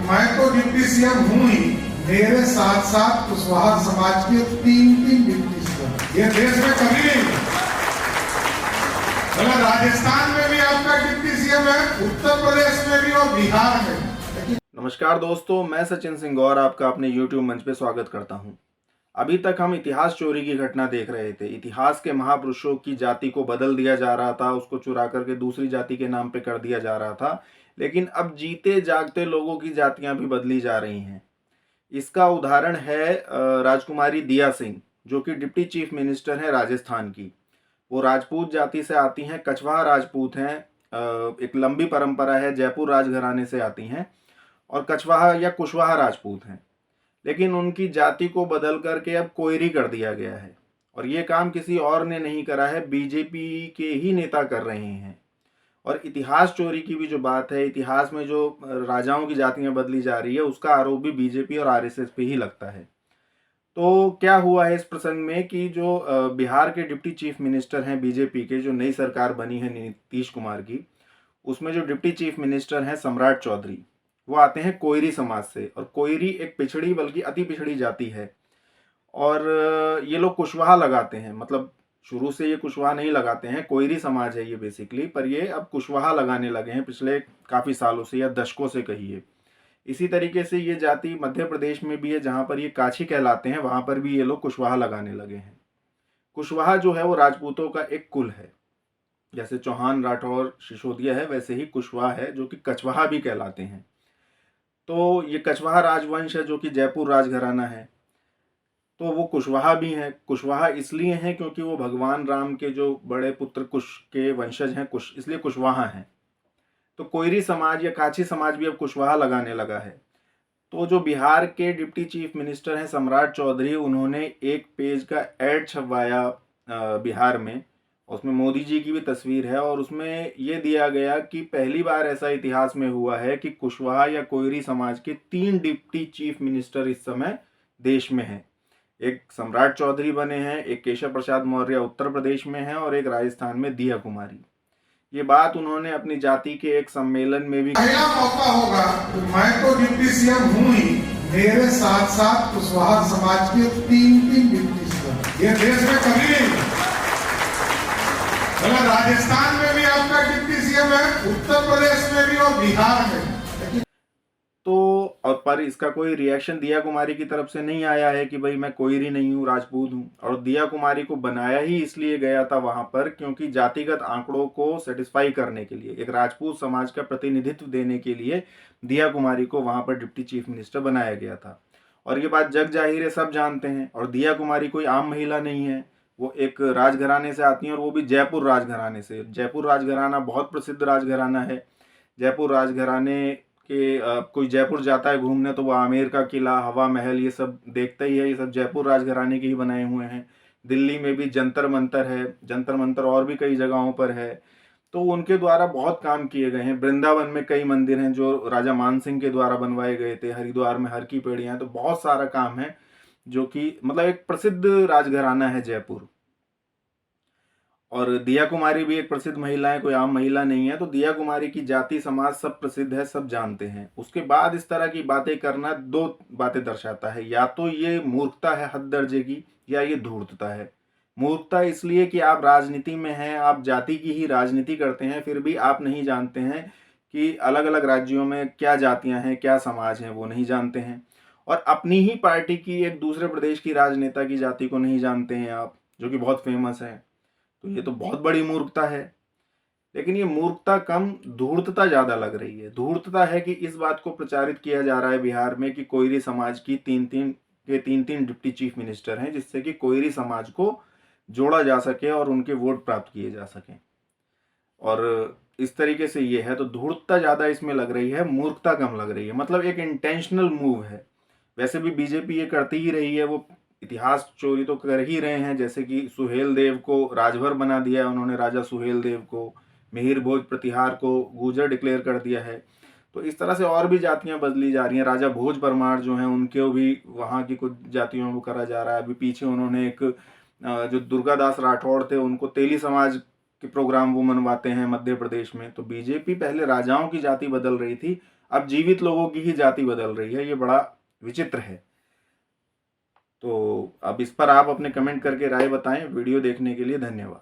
मैं तो deputy CM हूँ ही, मेरे साथ साथ कुशवाहा समाज के 3 डिप्टी सीएम ये देश में कभी नहीं है। मतलब राजस्थान में भी आपका डिप्टी सीएम है, उत्तर प्रदेश में भी और बिहार में। नमस्कार दोस्तों, मैं सचिन सिंह गौर आपका अपने YouTube मंच पे स्वागत करता हूं। अभी तक हम इतिहास चोरी की घटना देख रहे थे। इतिहास के महापुरुषों की जाति को बदल दिया जा रहा था, उसको चुरा करके दूसरी जाति के नाम पे कर दिया जा रहा था। लेकिन अब जीते जागते लोगों की जातियां भी बदली जा रही हैं। इसका उदाहरण है राजकुमारी दिया सिंह, जो कि डिप्टी चीफ मिनिस्टर हैं राजस्थान की। वो राजपूत जाति से आती हैं, कछवाहा राजपूत हैं। एक लंबी परंपरा है, जयपुर राजघराने से आती हैं और कछवाहा या कुशवाहा राजपूत हैं। लेकिन उनकी जाति को बदल करके अब कोयरी कर दिया गया है और ये काम किसी और ने नहीं करा है, बीजेपी के ही नेता कर रहे हैं। और इतिहास चोरी की भी जो बात है, इतिहास में जो राजाओं की जातियां बदली जा रही है, उसका आरोप भी बीजेपी और आरएसएस पे ही लगता है। तो क्या हुआ है इस प्रसंग में कि जो बिहार के डिप्टी चीफ मिनिस्टर हैं बीजेपी के, जो नई सरकार बनी है नीतीश कुमार की, उसमें जो डिप्टी चीफ मिनिस्टर हैं सम्राट चौधरी, वो आते हैं कोयरी समाज से। और कोयरी एक पिछड़ी बल्कि अति पिछड़ी जाति है और ये लोग कुशवाहा लगाते हैं। मतलब शुरू से ये कुशवाहा नहीं लगाते हैं, कोयरी समाज है ये बेसिकली, पर ये अब कुशवाहा लगाने लगे हैं पिछले काफ़ी सालों से या दशकों से कहिए। इसी तरीके से ये जाति मध्य प्रदेश में भी है, जहाँ पर ये काछी कहलाते हैं, वहाँ पर भी ये लोग कुशवाहा लगाने लगे हैं। कुशवाहा जो है वो राजपूतों का एक कुल है। जैसे चौहान, राठौर, सिसोदिया है, वैसे ही कुशवाहा है जो कि कछवाहा भी कहलाते हैं। तो ये कछवाहा राजवंश है जो कि जयपुर राजघराना है, तो वो कुशवाहा भी हैं। कुशवाहा इसलिए हैं क्योंकि वो भगवान राम के जो बड़े पुत्र कुश के वंशज हैं, कुश, इसलिए कुशवाहा हैं। तो कोयरी समाज या काछी समाज भी अब कुशवाहा लगाने लगा है। तो जो बिहार के डिप्टी चीफ मिनिस्टर हैं सम्राट चौधरी, उन्होंने एक पेज का एड छपवाया बिहार में। उसमें मोदी जी की भी तस्वीर है और उसमें ये दिया गया कि पहली बार ऐसा इतिहास में हुआ है कि कुशवाहा या कोयरी समाज के 3 डिप्टी चीफ मिनिस्टर इस समय देश में हैं। एक सम्राट चौधरी बने हैं, एक केशव प्रसाद मौर्य उत्तर प्रदेश में हैं और एक राजस्थान में दिया कुमारी। ये बात उन्होंने अपनी जाति के एक सम्मेलन में भी। पहला मौका होगा तो मैं तो डिप्टी सीएम हूँ ही, मेरे साथ साथ कुशवाहा समाज के 3 डिप्टी सीएम ये देश में कभी नहीं है। मतलब राजस्थान में भी आपका डिप्टी सीएम है, उत्तर प्रदेश में भी और बिहार में। तो और पर इसका कोई रिएक्शन दिया कुमारी की तरफ से नहीं आया है कि भाई मैं कोयरी नहीं हूँ, राजपूत हूँ। और दिया कुमारी को बनाया ही इसलिए गया था वहां पर क्योंकि जातिगत आंकड़ों को सेटिस्फाई करने के लिए, एक राजपूत समाज का प्रतिनिधित्व देने के लिए दिया कुमारी को वहां पर डिप्टी चीफ मिनिस्टर बनाया गया था। और ये बात जग जाहिर है, सब जानते हैं। और दिया कुमारी कोई आम महिला नहीं है, वो एक राजघराने से आती हैं और वो भी जयपुर राजघराने से। जयपुर राजघराना बहुत प्रसिद्ध राजघराना है। जयपुर राजघराने कि कोई जयपुर जाता है घूमने तो वो आमेर का किला, हवा महल, ये सब देखता ही है। ये सब जयपुर राजघराने के ही बनाए हुए हैं। दिल्ली में भी जंतर मंतर है, जंतर मंतर और भी कई जगहों पर है, तो उनके द्वारा बहुत काम किए गए हैं। वृंदावन में कई मंदिर हैं जो राजा मान सिंह के द्वारा बनवाए गए थे। हरिद्वार में हर की पेड़ियाँ हैं। तो बहुत सारा काम है जो कि मतलब एक प्रसिद्ध राजघराना है जयपुर। और दिया कुमारी भी एक प्रसिद्ध महिला है, कोई आम महिला नहीं है। तो दिया कुमारी की जाति समाज सब प्रसिद्ध है, सब जानते हैं। उसके बाद इस तरह की बातें करना 2 बातें दर्शाता है, या तो ये मूर्खता है हद दर्जे की, या ये धूर्तता है। मूर्खता इसलिए कि आप राजनीति में हैं, आप जाति की ही राजनीति करते हैं, फिर भी आप नहीं जानते हैं कि अलग अलग राज्यों में क्या जातियां हैं, क्या समाज हैं, वो नहीं जानते हैं। और अपनी ही पार्टी की एक दूसरे प्रदेश की राजनेता की जाति को नहीं जानते हैं आप, जो कि बहुत फेमस है। तो ये तो बहुत बड़ी मूर्खता है। लेकिन ये मूर्खता कम, धूर्तता ज्यादा लग रही है। धूर्तता है कि इस बात को प्रचारित किया जा रहा है बिहार में कि कोयरी समाज की 3 डिप्टी चीफ मिनिस्टर हैं, जिससे कि कोयरी समाज को जोड़ा जा सके और उनके वोट प्राप्त किए जा सके। और इस तरीके से ये है, तो धूर्तता ज्यादा इसमें लग रही है, मूर्खता कम लग रही है। मतलब एक इंटेंशनल मूव है। वैसे भी बीजेपी ये करती ही रही है, वो इतिहास चोरी तो कर ही रहे हैं। जैसे कि सुहेल देव को राजभर बना दिया है उन्होंने, राजा सुहेल देव को। मिहिर भोज प्रतिहार को गुर्जर डिक्लेयर कर दिया है। तो इस तरह से और भी जातियां बदली जा रही हैं। राजा भोज परमार जो हैं, उनको भी वहाँ की कुछ जातियों को करा जा रहा है। अभी पीछे उन्होंने एक जो दुर्गादास राठौड़ थे, उनको तेली समाज के प्रोग्राम वो मनवाते हैं मध्य प्रदेश में। तो बीजेपी पहले राजाओं की जाति बदल रही थी, अब जीवित लोगों की ही जाति बदल रही है। ये बड़ा विचित्र है। तो अब इस पर आप अपने कमेंट करके राय बताएं। वीडियो देखने के लिए धन्यवाद।